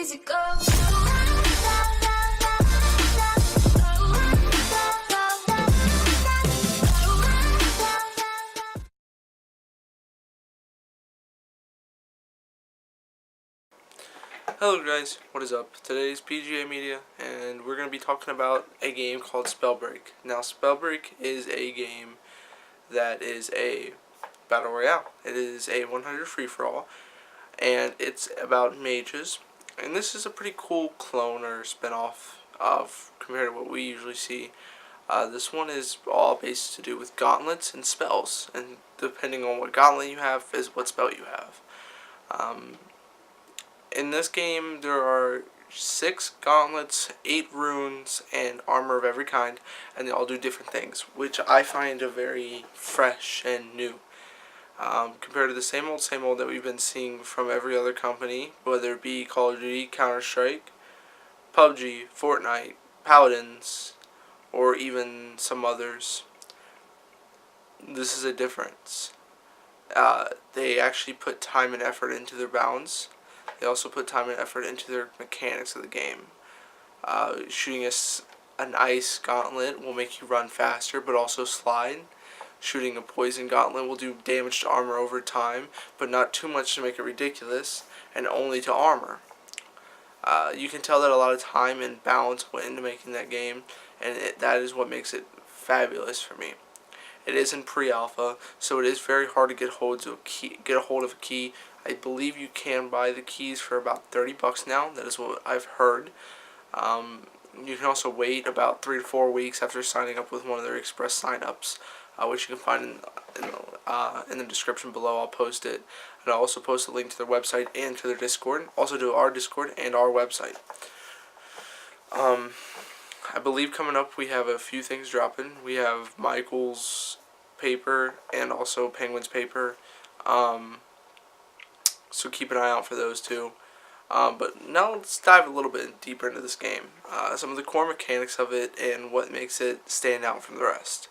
easy go. Hello guys, what is up? Today's PGA Media, and we're going to be talking about a game called Spellbreak. Now, Spellbreak is a game that is a battle royale. It is a 100 free-for-all, and it's about mages. And this is a pretty cool clone or spin-off of compared to what we usually see. This one is all based to do with gauntlets and spells, and depending on what gauntlet you have is what spell you have. In this game, there are 6 gauntlets, 8 runes, and armor of every kind, and they all do different things, which I find are very fresh and new. Compared to the same old that we've been seeing from every other company, whether it be Call of Duty, Counter-Strike, PUBG, Fortnite, Paladins, or even some others. This is a difference. They actually put time and effort into their bounds. They also put time and effort into their mechanics of the game. Shooting an ice gauntlet will make you run faster, but also slide. Shooting a poison gauntlet will do damage to armor over time, but not too much to make it ridiculous, and only to armor. You can tell that a lot of time and balance went into making that game, and that is what makes it fabulous for me. It is in pre-alpha, so it is very hard to get a hold of a key. I believe you can buy the keys for about $30 now. That is what I've heard. You can also wait about 3 to 4 weeks after signing up with one of their express sign-ups, which you can find in the description below. I'll post it, and I'll also post a link to their website and to their Discord. Also to our Discord and our website. I believe coming up we have a few things dropping. We have Michael's paper and also Penguin's paper. So keep an eye out for those two. But now let's dive a little bit deeper into this game. Some of the core mechanics of it and what makes it stand out from the rest.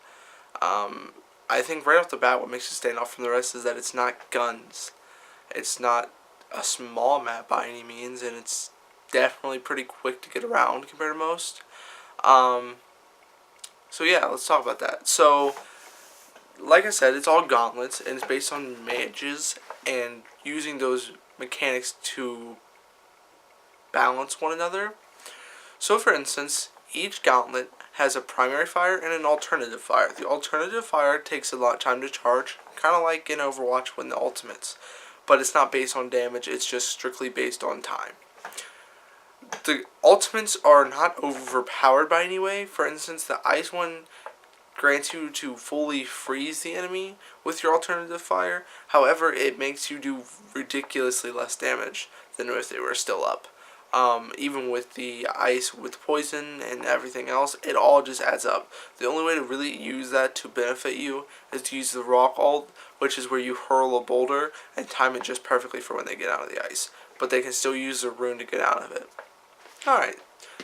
I think right off the bat what makes it stand out from the rest is that it's not guns. It's not a small map by any means, and it's definitely pretty quick to get around compared to most. So yeah, let's talk about that. So, like I said, it's all gauntlets, and it's based on mages, and using those mechanics to balance one another. So for instance, each gauntlet has a primary fire and an alternative fire. The alternative fire takes a lot of time to charge, kind of like in Overwatch when the ultimates. But it's not based on damage, it's just strictly based on time. The ultimates are not overpowered by any way. For instance, the ice one grants you to fully freeze the enemy with your alternative fire. However, it makes you do ridiculously less damage than if they were still up. Even with the ice, with poison and everything else, it all just adds up. The only way to really use that to benefit you is to use the rock ult, which is where you hurl a boulder and time it just perfectly for when they get out of the ice. But they can still use the rune to get out of it. Alright,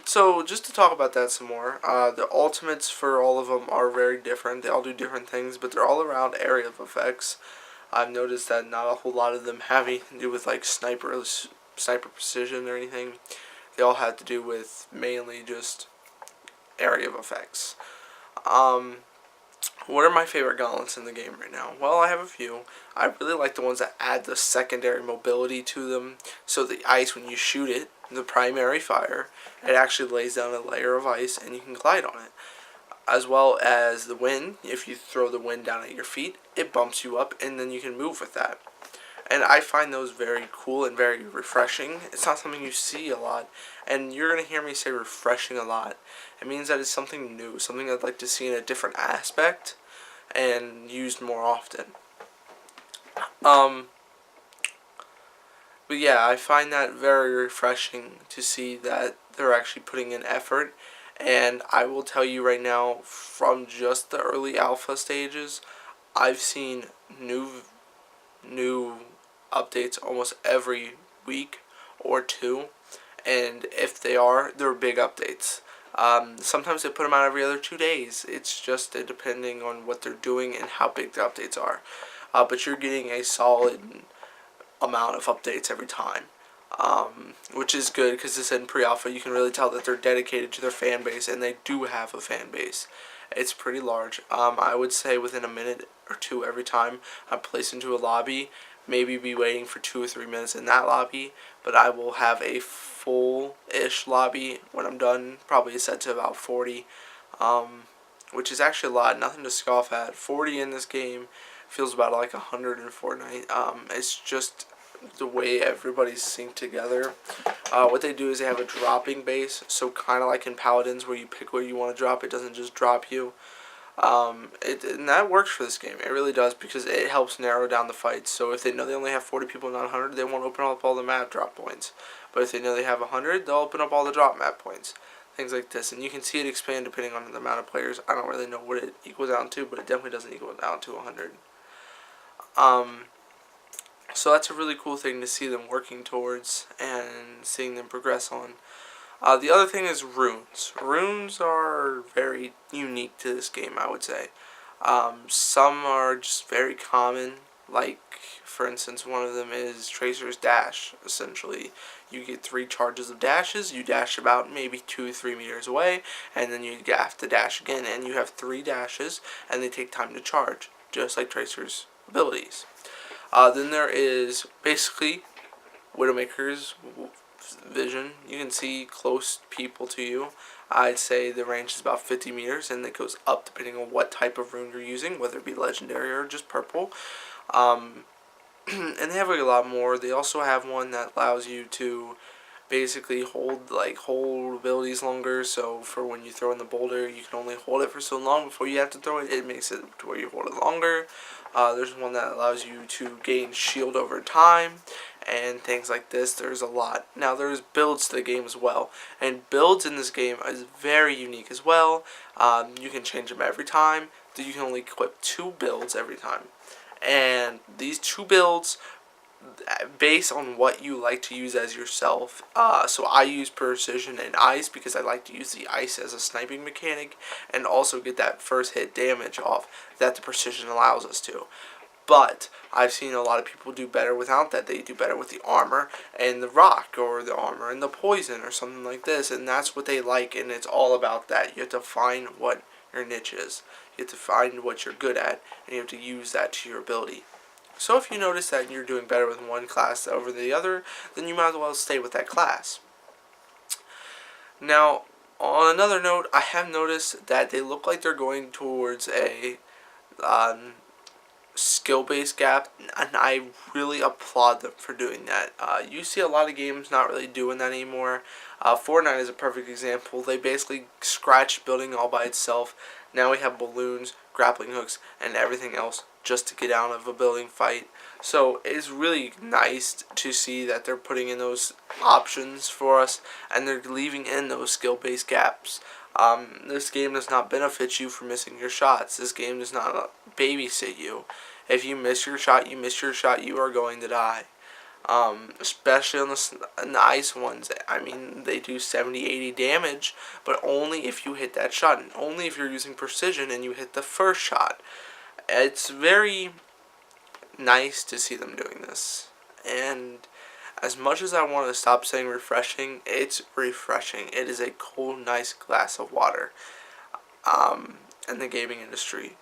so just to talk about that some more, the ultimates for all of them are very different. They all do different things, but they're all around area of effects. I've noticed that not a whole lot of them have anything to do with like sniper precision or anything. They all have to do with mainly just area of effects. What are my favorite gauntlets in the game right now? Well, I have a few. I really like the ones that add the secondary mobility to them. So the ice, when you shoot it, the primary fire, it actually lays down a layer of ice and you can glide on it. As well as the wind, if you throw the wind down at your feet, it bumps you up and then you can move with that. And I find those very cool and very refreshing. It's not something you see a lot. And you're going to hear me say refreshing a lot. It means that it's something new, something I'd like to see in a different aspect and used more often. But yeah, I find that very refreshing to see that they're actually putting in effort. And I will tell you right now, from just the early alpha stages, I've seen new updates almost every week or two, and if they are, they're big updates. Sometimes they put them out every other 2 days. It's just depending on what they're doing and how big the updates are. But you're getting a solid amount of updates every time. which is good because it's in pre-alpha. You can really tell that they're dedicated to their fan base, and they do have a fan base. It's pretty large. I would say within a minute or two every time I'm placed into a lobby, maybe be waiting for 2 or 3 minutes in that lobby, but I will have a full-ish lobby when I'm done, probably set to about 40, which is actually a lot, nothing to scoff at. 40 in this game feels about like 100 in Fortnite. It's just the way everybody's synced together. What they do is they have a dropping base, so kind of like in Paladins where you pick where you want to drop, it doesn't just drop you. And that works for this game. It really does, because it helps narrow down the fights. So if they know they only have 40 people, not 100, they won't open up all the map drop points. But if they know they have 100, they'll open up all the drop map points. Things like this. And you can see it expand depending on the amount of players. I don't really know what it equals down to, but it definitely doesn't equal down to 100. So that's a really cool thing to see them working towards and seeing them progress on. The other thing is runes. Runes are very unique to this game, I would say. Some are just very common, like, for instance, one of them is Tracer's Dash. Essentially, you get 3 charges of dashes, you dash about maybe 2-3 meters away, and then you have to dash again, and you have 3 dashes, and they take time to charge, just like Tracer's abilities. Then there is basically Widowmaker's vision. You can see close people to you. I'd say the range is about 50 meters, and it goes up depending on what type of rune you're using, whether it be legendary or just purple. And they have like a lot more. They also have one that allows you to basically hold abilities longer. So for when you throw in the boulder, you can only hold it for so long before you have to throw it. It makes it to where you hold it longer. There's one that allows you to gain shield over time and things like this. There's a lot. Now there's builds to the game as well, and builds in this game is very unique as well. You can change them every time. You can only equip 2 builds every time, and these 2 builds based on what you like to use as yourself. So I use precision and ice because I like to use the ice as a sniping mechanic and also get that first hit damage off that the precision allows us to. But I've seen a lot of people do better without that. They do better with the armor and the rock, or the armor and the poison, or something like this, and that's what they like, and it's all about that. You have to find what your niche is. You have to find what you're good at, and you have to use that to your ability. So if you notice that you're doing better with one class over the other, then you might as well stay with that class. Now, on another note, I have noticed that they look like they're going towards a skill-based gap, and I really applaud them for doing that. You see a lot of games not really doing that anymore. Fortnite is a perfect example. They basically scratched building all by itself. Now we have balloons, grappling hooks, and everything else just to get out of a building fight. So it's really nice to see that they're putting in those options for us, and they're leaving in those skill-based gaps. This game does not benefit you for missing your shots. This game does not babysit you. If you miss your shot, you miss your shot, you are going to die. Especially on the ice ones. I mean, they do 70-80 damage, but only if you hit that shot, and only if you're using precision and you hit the first shot. It's very nice to see them doing this, and as much as I want to stop saying refreshing, it's refreshing. It is a cool, nice glass of water in the gaming industry.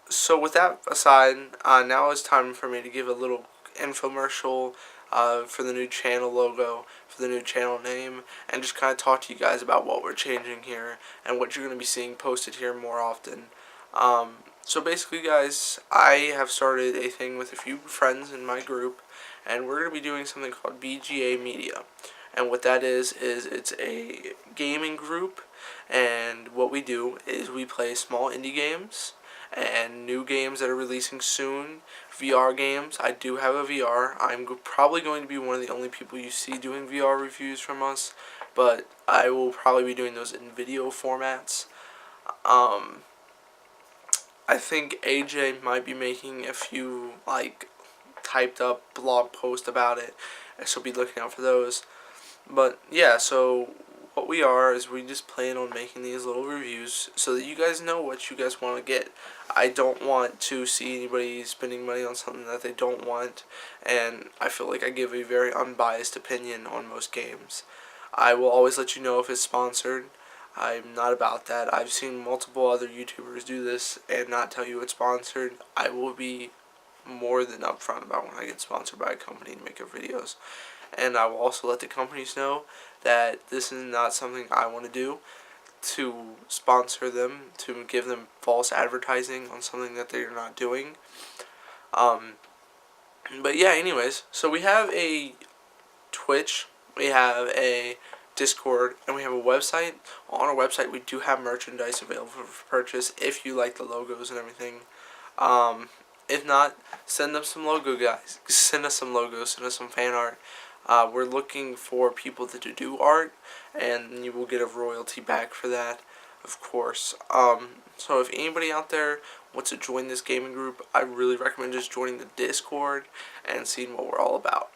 So with that aside, now it's time for me to give a little infomercial for the new channel logo, for the new channel name, and just kind of talk to you guys about what we're changing here and what you're going to be seeing posted here more often. So basically, guys, I have started a thing with a few friends in my group, and we're going to be doing something called Mystica Media. And what that is it's a gaming group, and what we do is we play small indie games and new games that are releasing soon, VR games. I do have a VR. I'm probably going to be one of the only people you see doing VR reviews from us, but I will probably be doing those in video formats. I think AJ might be making a few, typed up blog posts about it, and she'll be looking out for those. But, yeah, so what we are is we just plan on making these little reviews so that you guys know what you guys want to get. I don't want to see anybody spending money on something that they don't want, and I feel like I give a very unbiased opinion on most games. I will always let you know if it's sponsored. I'm not about that. I've seen multiple other YouTubers do this and not tell you it's sponsored. I will be more than upfront about when I get sponsored by a company to make up videos. And I will also let the companies know that this is not something I want to do, to sponsor them, to give them false advertising on something that they're not doing. But yeah, anyways, so we have a Twitch, we have a Discord, and we have a website. On our website, we do have merchandise available for purchase if you like the logos and everything. If not, send us some logo, guys. Send us some logos, send us some fan art. We're looking for people to do art, and you will get a royalty back for that, of course. So if anybody out there wants to join this gaming group, I really recommend just joining the Discord and seeing what we're all about.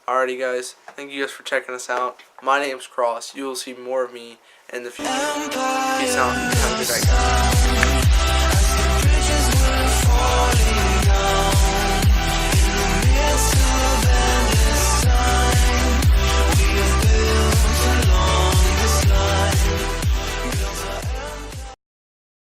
Alrighty, guys. Thank you guys for checking us out. My name's Cross. You will see more of me in the future. Peace out. Have a good night, guys.